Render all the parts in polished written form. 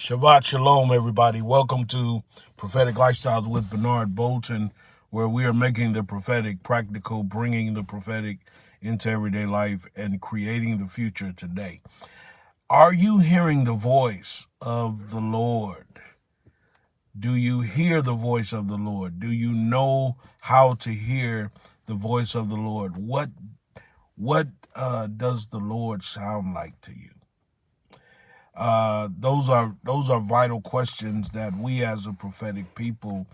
Shabbat Shalom, everybody. Welcome to Prophetic Lifestyles with Bernard Bolton, where we are making the prophetic practical, bringing the prophetic into everyday life and creating the future today. Are you hearing the voice of the Lord? Do you hear the voice of the Lord? Do you know how to hear the voice of the Lord? What does the Lord sound like to you? Those are vital questions that we as a prophetic people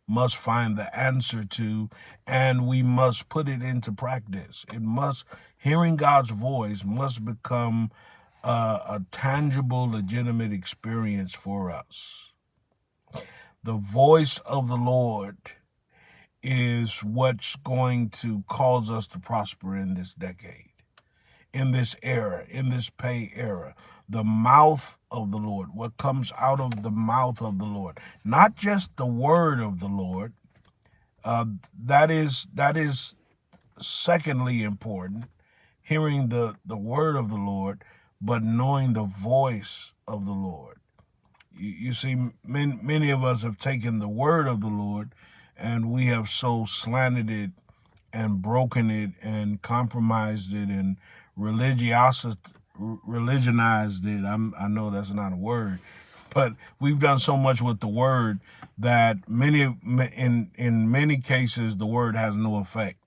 must find the answer to, and we must put it into practice. Hearing God's voice must become a tangible, legitimate experience for us. The voice of the Lord is what's going to cause us to prosper in this decade, in this era, in this pay era. The mouth of the Lord, what comes out of the mouth of the Lord, not just the word of the Lord. That is secondly important, hearing the word of the Lord, but knowing the voice of the Lord. You see, many of us have taken the word of the Lord and we have so slanted it and broken it and compromised it and religionized it. I know that's not a word, but we've done so much with the word that in many cases the word has no effect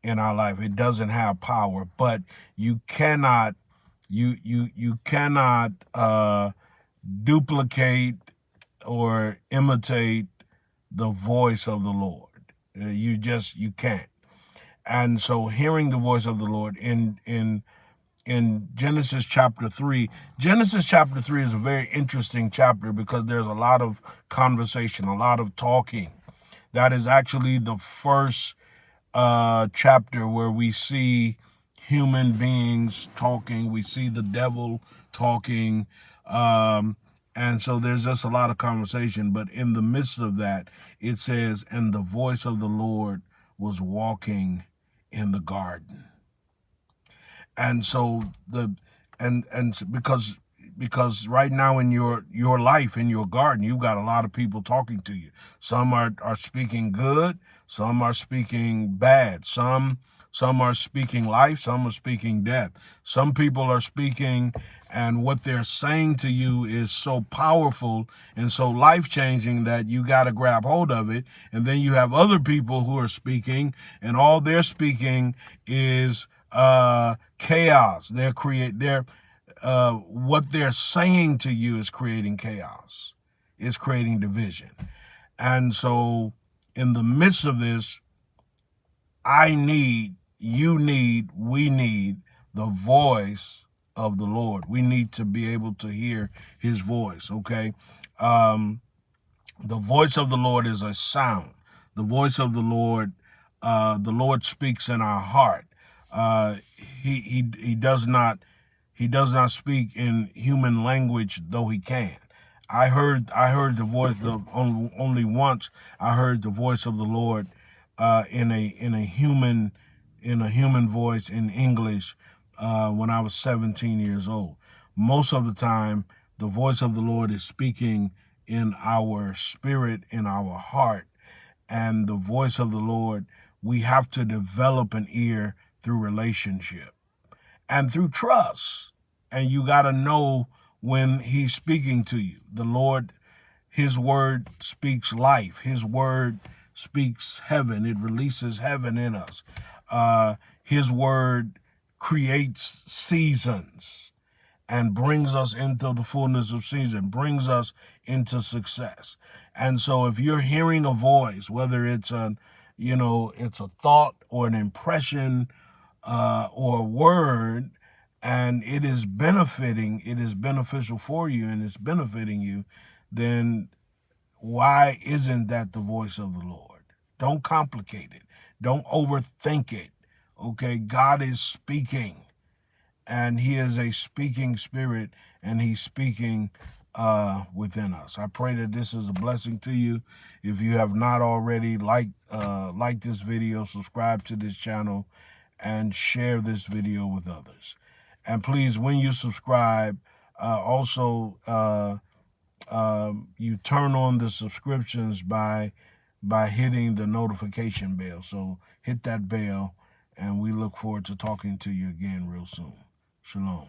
in our life. It doesn't have power. But you cannot duplicate or imitate the voice of the Lord. You can't. And so hearing the voice of the Lord in Genesis chapter 3. Genesis chapter 3 is a very interesting chapter because there's a lot of conversation, a lot of talking. That is actually the first chapter where we see human beings talking. We see the devil talking. And so there's just a lot of conversation. But in the midst of that, it says, and the voice of the Lord was walking in the garden. And so because right now in your life, in your garden, you've got a lot of people talking to you. Some are speaking good, some are speaking bad, some are speaking life, some are speaking death. Some people are speaking, and what they're saying to you is so powerful and so life-changing that you got to grab hold of it. And then you have other people who are speaking, and all they're speaking is chaos. What they're saying to you is creating chaos, is creating division. And so in the midst of this, we need the voice of the Lord. We need to be able to hear his voice, okay? The voice of the Lord is a sound. The voice of the Lord speaks in our heart. He does not speak in human language, though he can. I heard the voice only once. I heard the voice of the Lord in a human voice in English when I was 17 years old. Most of the time, the voice of the Lord is speaking in our spirit, in our heart. And the voice of the Lord, we have to develop an ear through relationship and through trust. And you got to know when he's speaking to you. The Lord, his word speaks life. His word speaks heaven. It releases heaven in us. His word creates seasons and brings us into the fullness of season, brings us into success. And so if you're hearing a voice, whether it's it's a thought or an impression or a word, and it is beneficial for you and it's benefiting you, then why isn't that the voice of the Lord? Don't complicate it. Don't overthink it. Okay, God is speaking, and he is a speaking spirit, and he's speaking within us. I pray that this is a blessing to you. If you have not already, like this video, subscribe to this channel, and share this video with others. And please, when you subscribe, also you turn on the subscriptions by hitting the notification bell. So hit that bell, and we look forward to talking to you again real soon. Shalom.